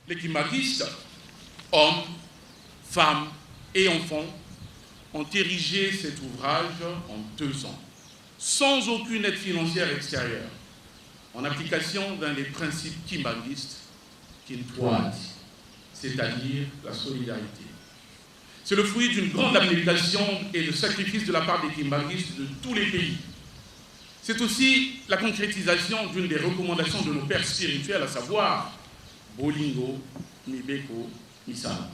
Les kimbanguistes, hommes, femmes et enfants, ont érigé cet ouvrage en 2 ans, sans aucune aide financière extérieure, en application d'un des principes kimbanguistes, Kintoise, c'est-à-dire la solidarité. C'est le fruit d'une grande abnégation et de sacrifice de la part des kimbanguistes de tous les pays. C'est aussi la concrétisation d'une des recommandations de nos pères spirituels, à savoir Bolingo, Mibeko, Misala.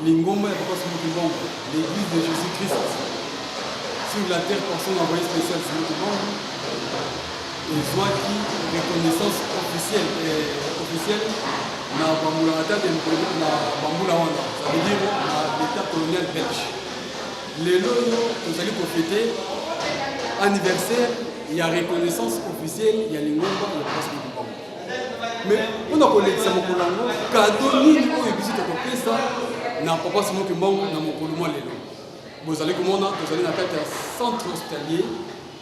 Lingomba et Papa Simon, l'église de Jésus-Christ sur la terre pour son envoyé spécial Simon, et soit qui reconnaissance officielle na Bamboula Ata de na Bamboula Wanda, ça veut dire l'état colonial belge. Les lots, nous allons fêter anniversaire, il y a reconnaissance officielle, il y a Lingomba et Papa Simon. Mais on a collé ça mon colonel, cadeau ni au visite au ça. Na Papa Simon Kimbangu na mokolo mwa lelo. Bozali komona tozali na kati ya centre hospitalier,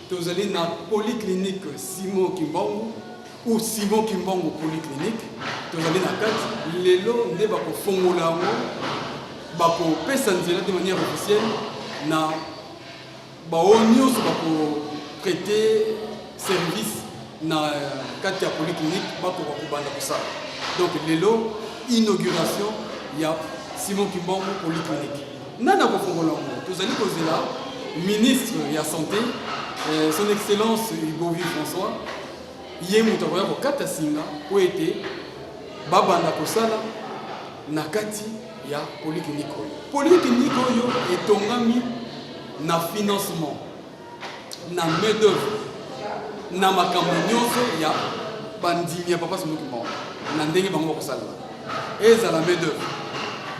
tozali na polyclinique Simon Kimbangu ou Simon Kimbangu polyclinique, tozali na kati lelo nde bakofongola yango bakopesa nzela de manière officielle na bao nyonso bakoprêter service na kati ya polyclinique bakoka kobanda kosala. Donc lelo inauguration ya Simon Kimbangu polyclinique. Nana Kofongolango, nous allons poser là, ministre de la Santé, son Excellence Ibovi François, Yemoutaroya pour Katasinga, où était Baba Nakosala, Nakati, ya polyclinique. Polyclinique est tongami na financement, na main-d'œuvre, na makamonyonso ya bandi ya Papa Simon Kimbangu, na ndenge bango kosala. Et ça la main-d'œuvre.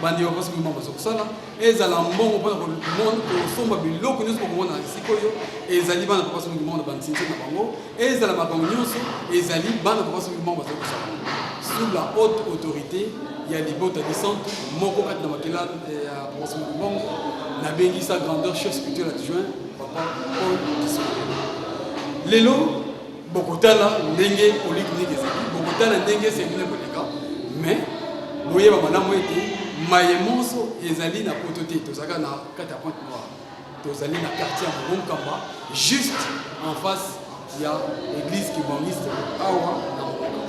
Bandi Papa Simon Kimbangu kosala, et ça la mbongo pour monde somba biloko nyonso pour mona sikoyo, et zali bana Papa Simon Kimbangu na bandi na bango, et ça la makamonyonso, et zali bana Papa Simon Kimbangu kosala. Sous la haute autorité, il y a des bottes descentes, moko kat na makela ya Papa Simon Kimbangu, na bengi sa grandeur chef spirituel adjoint Papa Paul Kisoko. Lelo bokotala ndenge polyclinique ezali bokotala ndenge service koleka mais boyeba malamu ete mayemonso ezali na poto te tozaka na kati ya Pointe Noire tozali na quartier ya Monkamba juste en face ya église kibangiste awa na Monkamba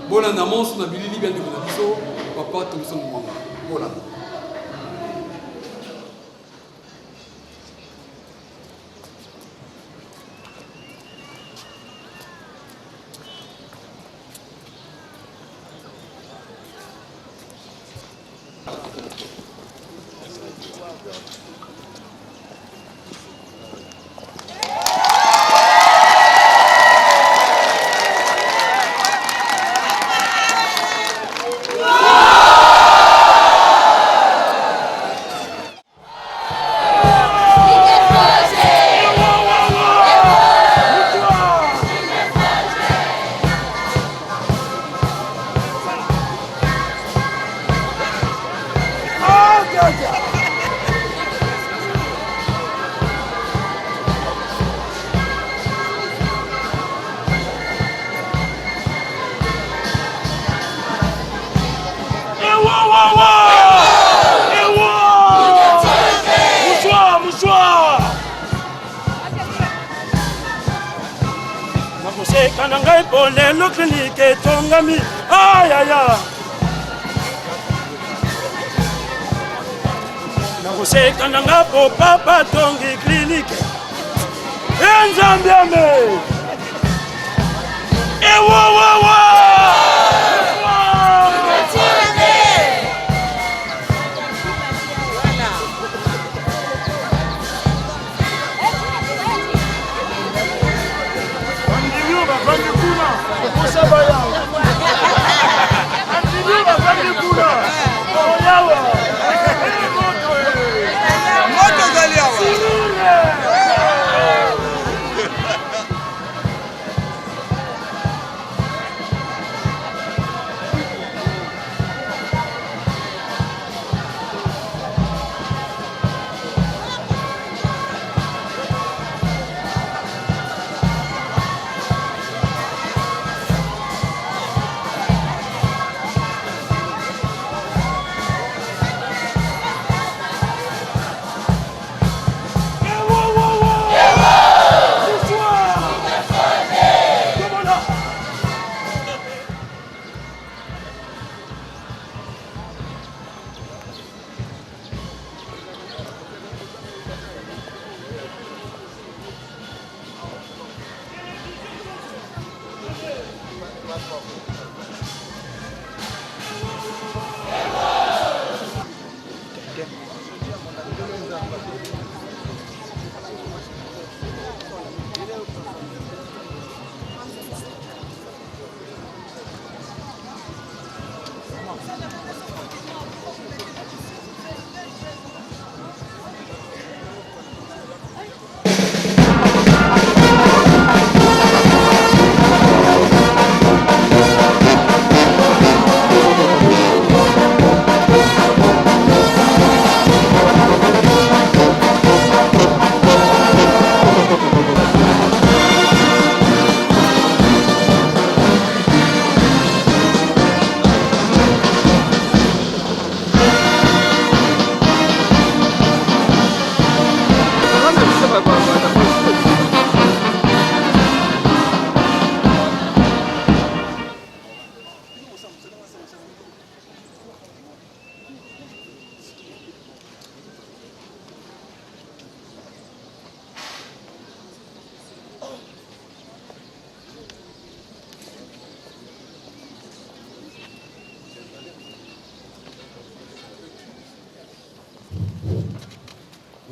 bona na monso na bilili bien de na biso Papa Thompson Mwanga bona. nakoseka na ngai po lelo klinike etongami ayaya nakoseka na ngai po papa tongi klinike enzambe ame ewawawa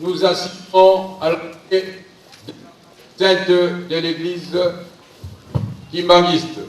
Nous assistons à l'entrée sainte de l'église kimbangiste.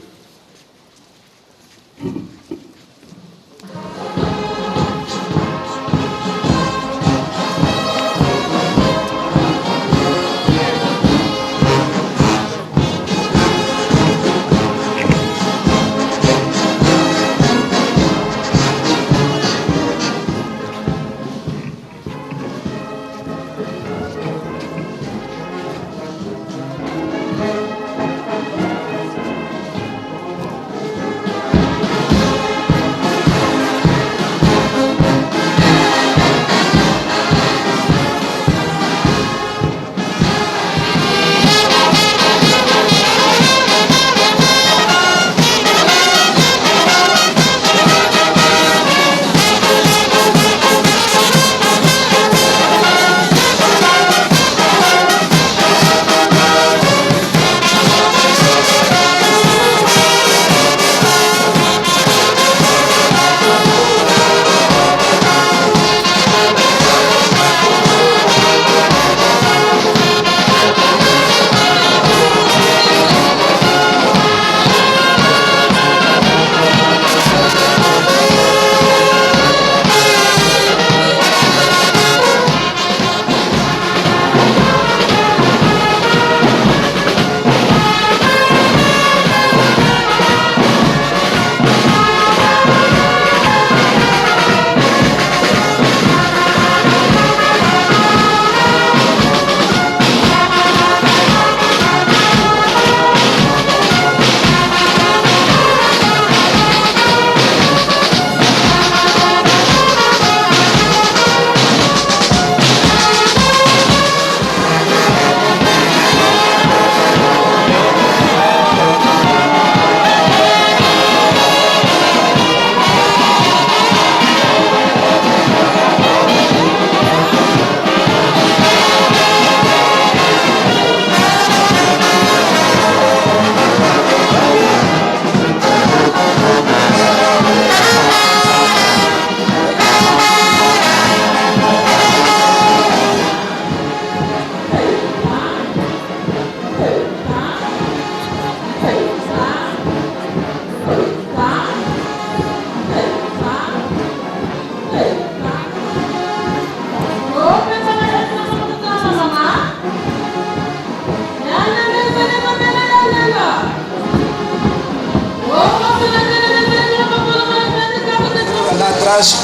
atrás.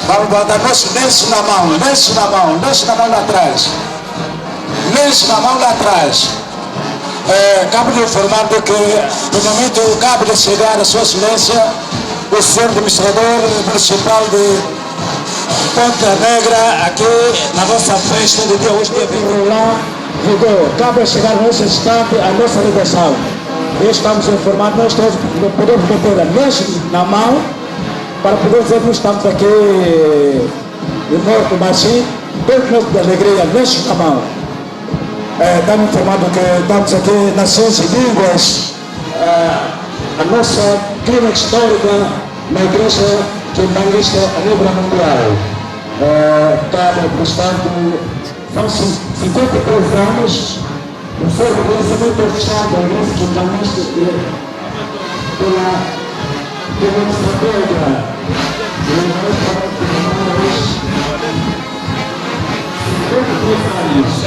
Vamos botar nosso lenço na mão, lenço na mão, lenço na mão lá atrás. Lenço na mão lá atrás. Acabo de informar de que, no momento, acaba de chegar a Sua Excelência, o senhor administrador municipal de Ponta Negra, aqui na nossa festa do dia hoje, dia 20. Lá, Rigor, acaba de chegar nesse instante a nossa ligação. Estamos informando, nós todos podemos meter a lenço na mão para poder dizer que nós estamos aqui no norte, mas sim, todo mundo de alegria, lenço na mão. Estamos informando que estamos aqui nas Ciências e Línguas, a nossa clínica histórica na igreja quimbanguista a nível mundial. Estamos, portanto, são 53 anos, o seu reconhecimento oficial da igreja quimbanguista pela estratégia de 53 anos.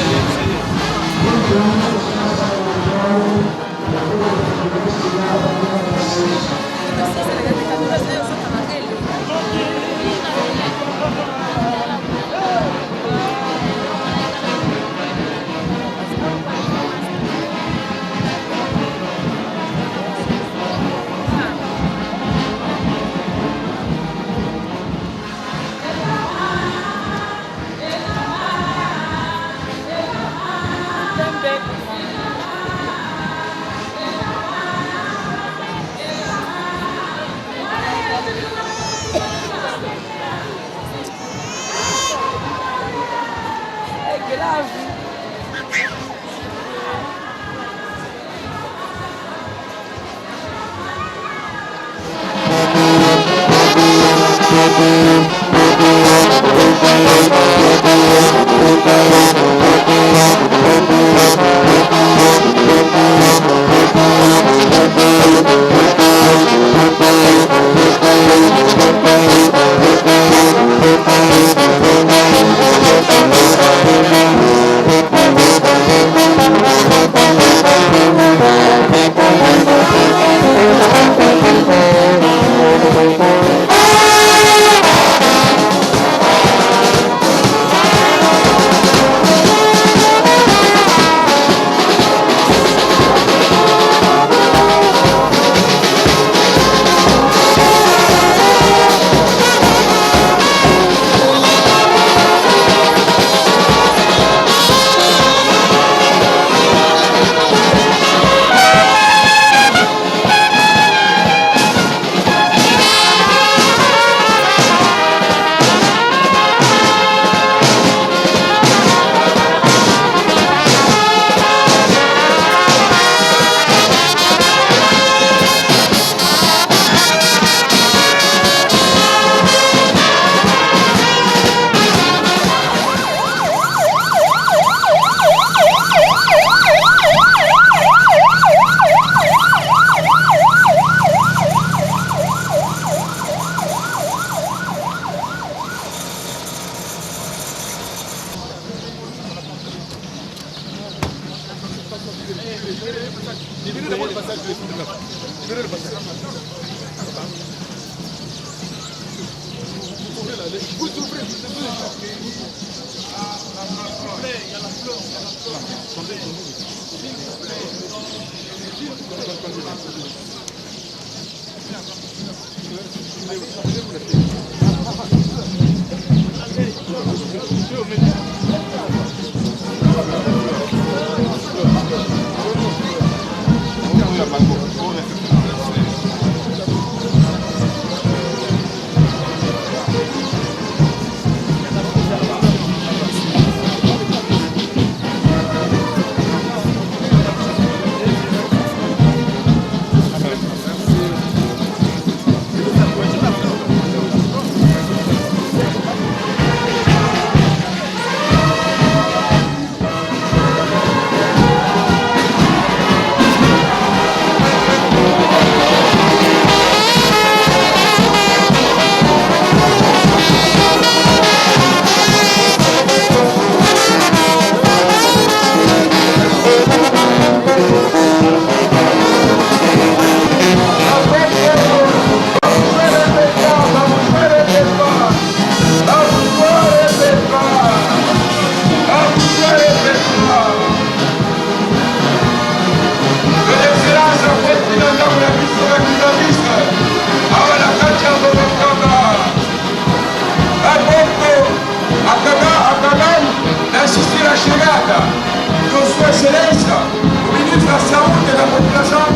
o ministro da Saúde e da População,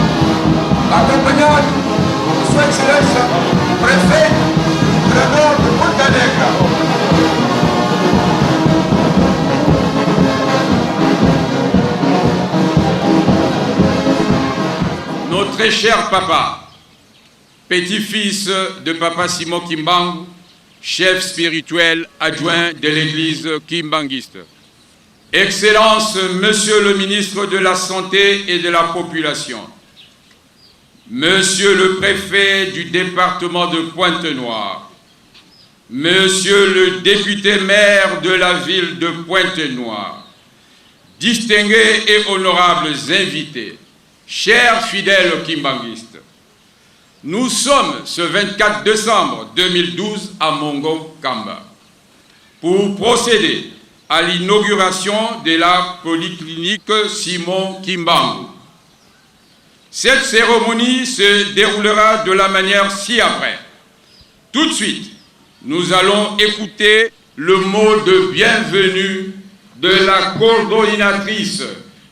acompanhado de Sua Excelência, o prefeito, o governador de Ponta Negra. Notre très cher papa, petit-fils de papa Simon Kimbangu, chef spirituel adjoint de l'église kimbanguiste. Excellence, Monsieur le ministre de la Santé et de la Population, Monsieur le préfet du département de Pointe-Noire, Monsieur le député maire de la ville de Pointe-Noire, distingués et honorables invités, chers fidèles kimbanguistes, nous sommes ce 24 décembre 2012 à Mongo Kamba pour procéder à l'inauguration de la polyclinique Simon Kimbangu. Cette cérémonie se déroulera de la manière ci-après. Tout de suite, nous allons écouter le mot de bienvenue de la coordonnatrice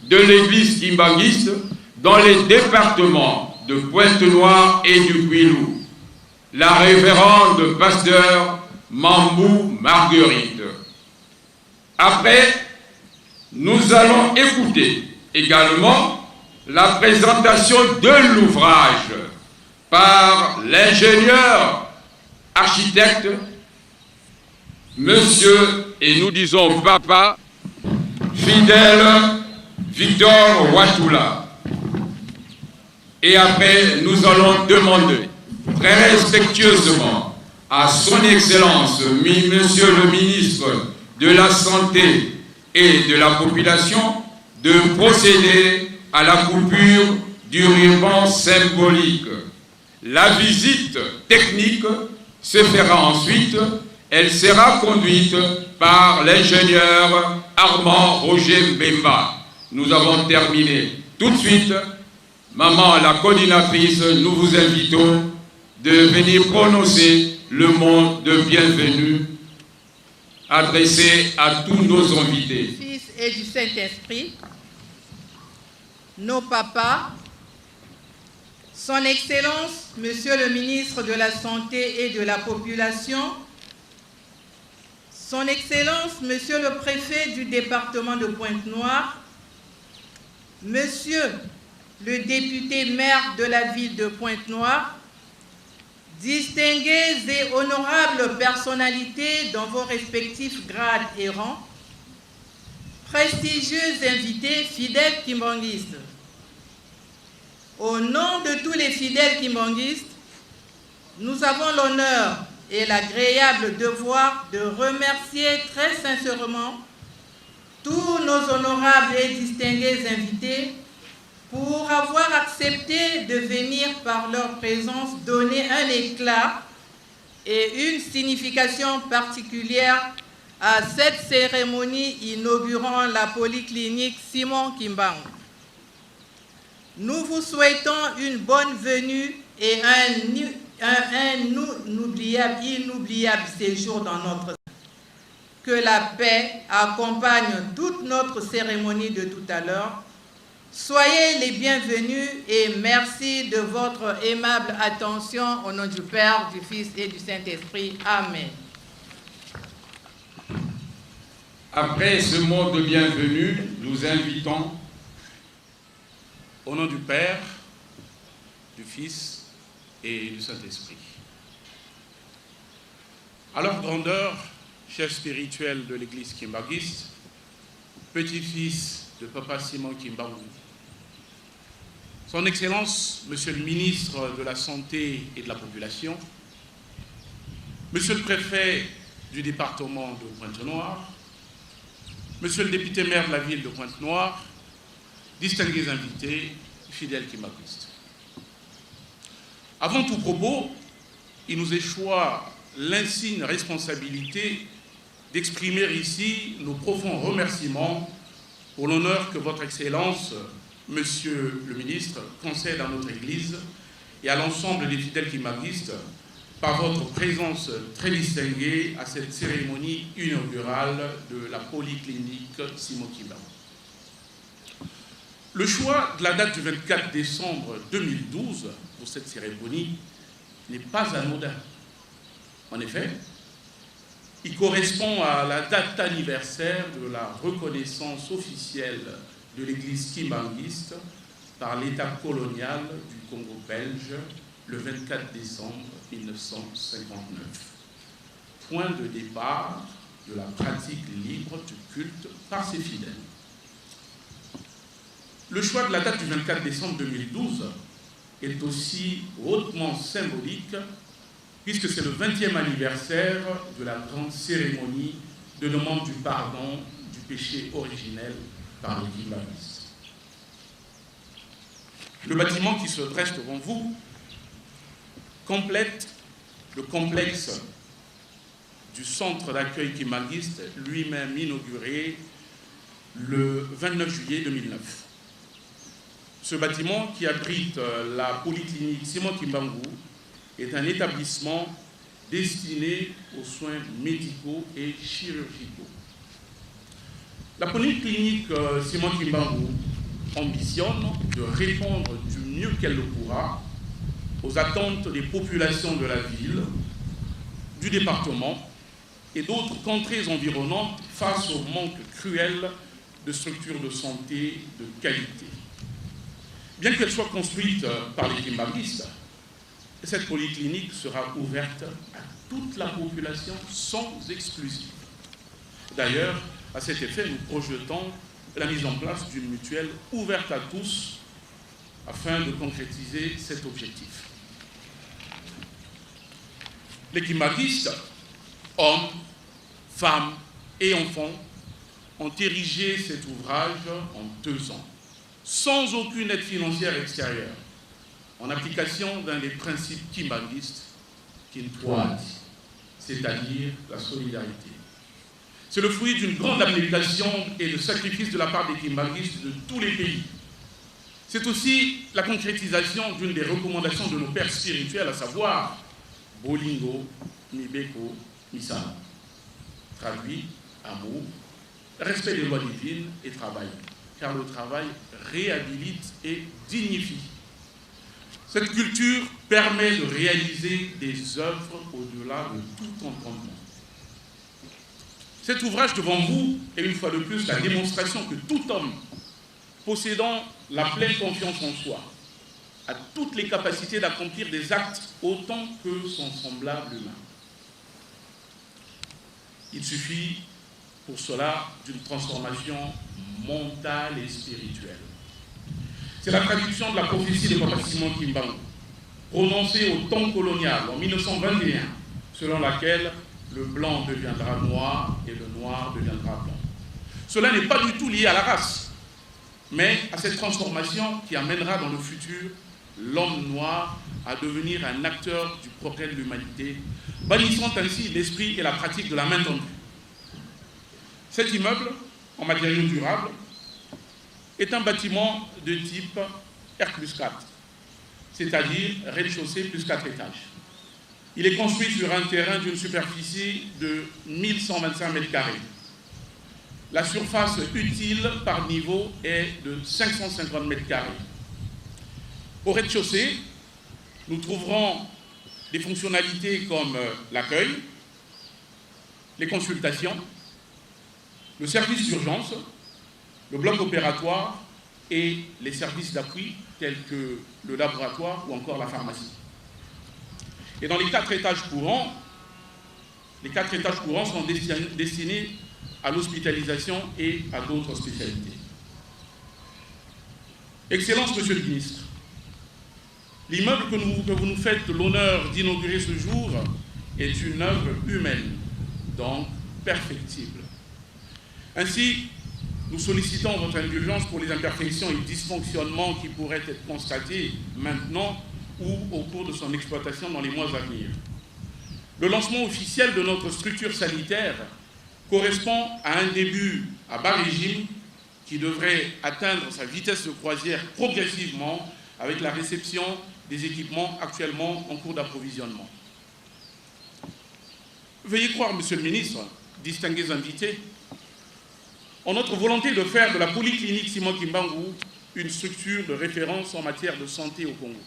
de l'église kimbanguiste dans les départements de Pointe-Noire et du Kwilu, la révérende pasteur Mambou Marguerite. Après, nous allons écouter également la présentation de l'ouvrage par l'ingénieur architecte, monsieur, et nous disons papa, fidèle Victor Watula. Et après, nous allons demander très respectueusement à son Excellence, Monsieur le ministre de la Santé et de la Population, de procéder à la coupure du ruban symbolique. La visite technique se fera ensuite. Elle sera conduite par l'ingénieur Armand Roger Mbemba. Nous avons terminé tout de suite. Maman, la coordinatrice, nous vous invitons de venir prononcer le mot de bienvenue adressé à tous nos invités. Du Fils et du Saint-Esprit, nos papas, Son Excellence, Monsieur le ministre de la Santé et de la Population, Son Excellence, Monsieur le préfet du département de Pointe-Noire, Monsieur le député maire de la ville de Pointe-Noire, distinguées et honorables personnalités dans vos respectifs grades et rangs, prestigieux invités, fidèles kimbanguistes. Au nom de tous les fidèles kimbanguistes, nous avons l'honneur et l'agréable devoir de remercier très sincèrement tous nos honorables et distingués invités pour avoir accepté de venir par leur présence donner un éclat et une signification particulière à cette cérémonie inaugurant la polyclinique Simon Kimbangu. Nous vous souhaitons une bonne venue et un inoubliable séjour dans notre. Que la paix accompagne toute notre cérémonie de tout à l'heure. Soyez les bienvenus et merci de votre aimable attention au nom du Père, du Fils et du Saint-Esprit. Amen. Après ce mot de bienvenue, nous invitons, au nom du Père, du Fils et du Saint-Esprit. À leur grandeur, chef spirituel de l'église kimbanguiste, petit-fils de papa Simon Kimbangu, Son Excellence, Monsieur le ministre de la Santé et de la Population, Monsieur le préfet du département de Pointe-Noire, Monsieur le député maire de la ville de Pointe-Noire, distingués invités, fidèles kimbanguistes. Avant tout propos, il nous échoit l'insigne responsabilité d'exprimer ici nos profonds remerciements pour l'honneur que votre Excellence, Monsieur le ministre, concède à notre Église et à l'ensemble des fidèles kimbanguistes par votre présence très distinguée à cette cérémonie inaugurale de la polyclinique Simon Kimbangu. Le choix de la date du 24 décembre 2012 pour cette cérémonie n'est pas anodin. En effet, il correspond à la date anniversaire de la reconnaissance officielle de l'Église kimbanguiste par l'État colonial du Congo belge le 24 décembre 1959. Point de départ de la pratique libre du culte par ses fidèles. Le choix de la date du 24 décembre 2012 est aussi hautement symbolique puisque c'est le 20e anniversaire de la grande cérémonie de demande du pardon du péché originel par les kimbanguistes. Le bâtiment qui se dresse devant vous complète le complexe du centre d'accueil kimbanguiste, lui-même inauguré le 29 juillet 2009. Ce bâtiment qui abrite la polyclinique Simon Kimbangu est un établissement destiné aux soins médicaux et chirurgicaux. La polyclinique Simon Kimbangu ambitionne de répondre du mieux qu'elle le pourra aux attentes des populations de la ville, du département et d'autres contrées environnantes face au manque cruel de structures de santé de qualité. Bien qu'elle soit construite par les kimbanguistes, cette polyclinique sera ouverte à toute la population sans exclusive. D'ailleurs, à cet effet, nous projetons la mise en place d'une mutuelle ouverte à tous afin de concrétiser cet objectif. Les kimbanguistes, hommes, femmes et enfants, ont érigé cet ouvrage en 2 ans, sans aucune aide financière extérieure, en application d'un des principes kimbanguistes, Kintwad, c'est-à-dire la solidarité. C'est le fruit d'une grande abnégation et de sacrifice de la part des kimbanguistes de tous les pays. C'est aussi la concrétisation d'une des recommandations de nos pères spirituels, à savoir Bolingo, Mibeko, Misala. Traduit, amour, respect des lois divines et travail, car le travail réhabilite et dignifie. Cette culture permet de réaliser des œuvres au-delà de tout entendement. Cet ouvrage devant vous est une fois de plus la démonstration que tout homme possédant la pleine confiance en soi a toutes les capacités d'accomplir des actes autant que son semblable humain. Il suffit pour cela d'une transformation mentale et spirituelle. C'est la traduction de la prophétie de Papa Simon Kimbangu, prononcée au temps colonial en 1921, selon laquelle le blanc deviendra noir et le noir deviendra blanc. Cela n'est pas du tout lié à la race, mais à cette transformation qui amènera dans le futur l'homme noir à devenir un acteur du progrès de l'humanité, bannissant ainsi l'esprit et la pratique de la main tendue. Cet immeuble, en matériaux durables, est un bâtiment de type R+4, c'est-à-dire rez-de-chaussée plus 4 étages. Il est construit sur un terrain d'une superficie de 1125 m². La surface utile par niveau est de 550 m². Au rez-de-chaussée, nous trouverons des fonctionnalités comme l'accueil, les consultations, le service d'urgence, le bloc opératoire et les services d'appui tels que le laboratoire ou encore la pharmacie. Et dans les 4 étages courants sont destinés à l'hospitalisation et à d'autres spécialités. Excellence, Monsieur le Ministre, l'immeuble que vous nous faites l'honneur d'inaugurer ce jour est une œuvre humaine, donc perfectible. Ainsi, nous sollicitons votre indulgence pour les imperfections et dysfonctionnements qui pourraient être constatés maintenant ou au cours de son exploitation dans les mois à venir. Le lancement officiel de notre structure sanitaire correspond à un début à bas régime qui devrait atteindre sa vitesse de croisière progressivement avec la réception des équipements actuellement en cours d'approvisionnement. Veuillez croire, Monsieur le Ministre, distingués invités, en notre volonté de faire de la polyclinique Simon Kimbangu une structure de référence en matière de santé au Congo.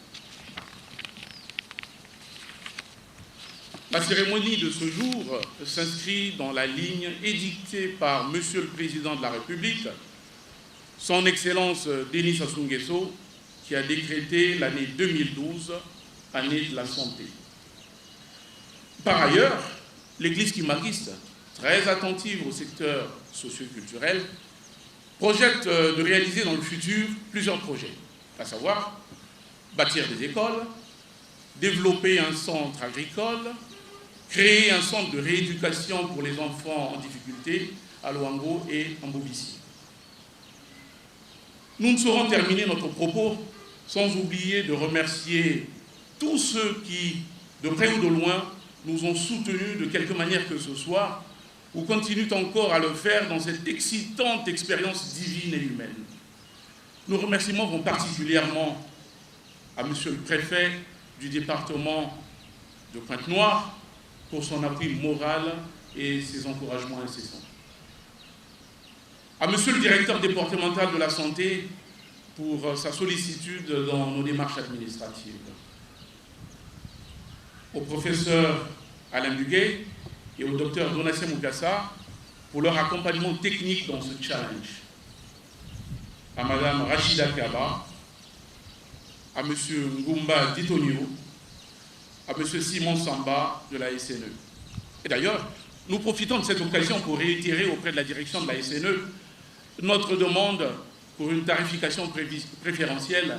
La cérémonie de ce jour s'inscrit dans la ligne édictée par Monsieur le Président de la République, Son Excellence Denis Sassou Nguesso, qui a décrété l'année 2012, année de la santé. Par ailleurs, l'Église kimbanguiste, très attentive au secteur socio-culturel, projette de réaliser dans le futur plusieurs projets, à savoir bâtir des écoles, développer un centre agricole, créer un centre de rééducation pour les enfants en difficulté à Luango et en Bobissi. Nous ne saurons terminer notre propos sans oublier de remercier tous ceux qui, de près ou de loin, nous ont soutenus de quelque manière que ce soit, ou continuent encore à le faire dans cette excitante expérience divine et humaine. Nos remerciements vont particulièrement à Monsieur le Préfet du département de Pointe-Noire pour son appui moral et ses encouragements incessants. À Monsieur le Directeur départemental de la Santé pour sa sollicitude dans nos démarches administratives. Au professeur Alain Duguay et au docteur Donatien Mukasa pour leur accompagnement technique dans ce challenge. À Madame Rachida Kaba, à Monsieur Ngumba Ditonio, à Monsieur Simon Samba de la SNE. Et d'ailleurs, nous profitons de cette occasion pour réitérer auprès de la direction de la SNE notre demande pour une tarification préférentielle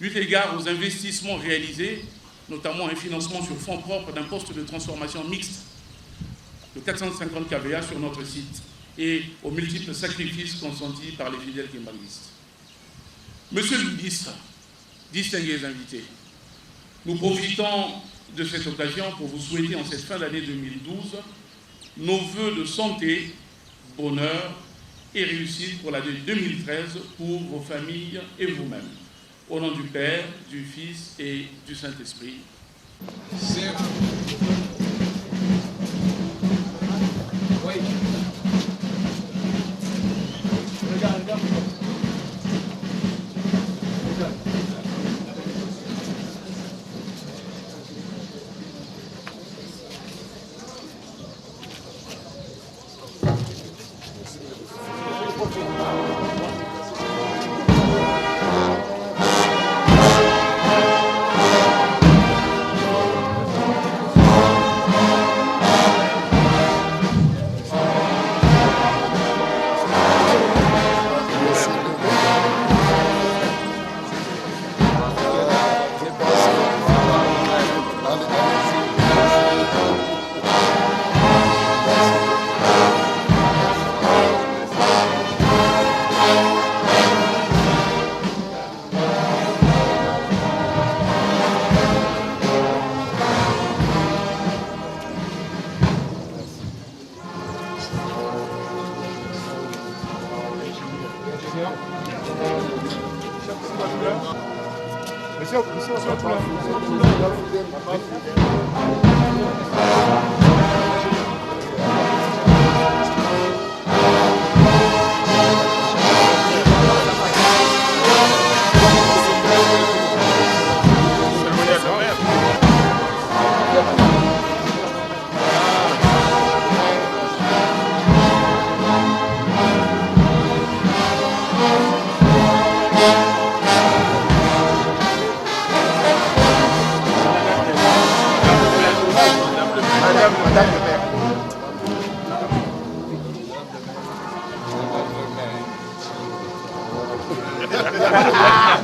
eu égard aux investissements réalisés, notamment un financement sur fonds propres d'un poste de transformation mixte de 450 kVA sur notre site et aux multiples sacrifices consentis par les fidèles kimbanguistes. Monsieur le ministre, distingués invités, nous profitons de cette occasion pour vous souhaiter en cette fin d'année 2012 nos vœux de santé, bonheur et réussite pour l'année 2013 pour vos familles et vous-même. Au nom du Père, du Fils et du Saint-Esprit.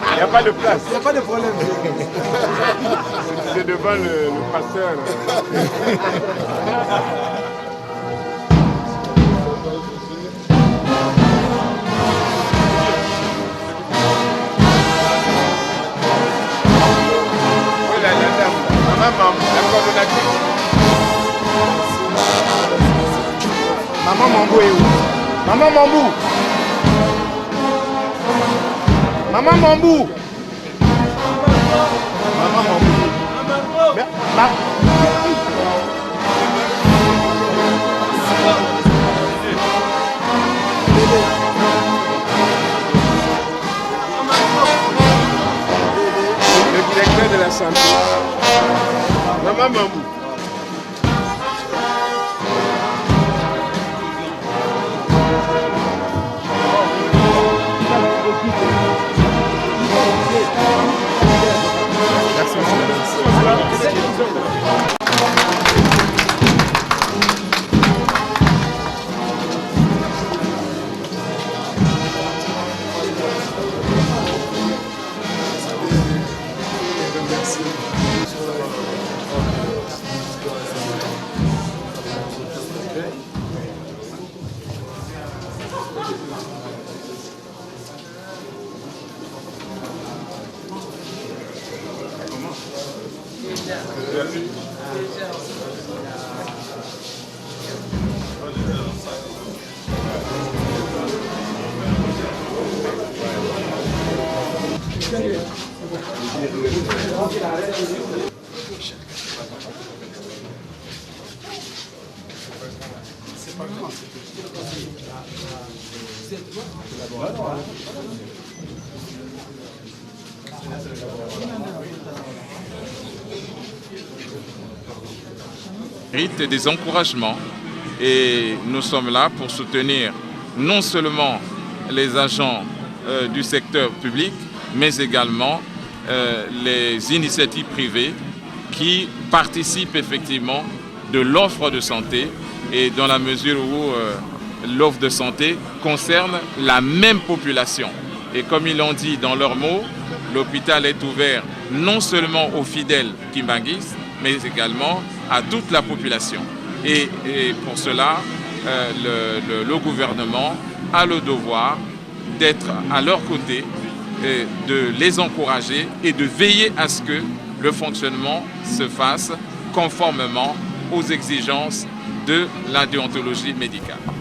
Il n'y a pas de place. Il n'y a pas de problème. C'est devant le pasteur. Oui, la dame. La coordonnatrice. Maman Mambou est où? Maman Mambou. Maman Mambou. Maman Mambou. santé. Maman Mamou. Des encouragements et nous sommes là pour soutenir non seulement les agents du secteur public mais également les initiatives privées qui participent effectivement de l'offre de santé et dans la mesure où l'offre de santé concerne la même population. Et comme ils l'ont dit dans leurs mots, l'hôpital est ouvert non seulement aux fidèles kimbanguistes, mais également à toute la population. Et pour cela, le gouvernement a le devoir d'être à leur côté, de les encourager et de veiller à ce que le fonctionnement se fasse conformément aux exigences de la déontologie médicale.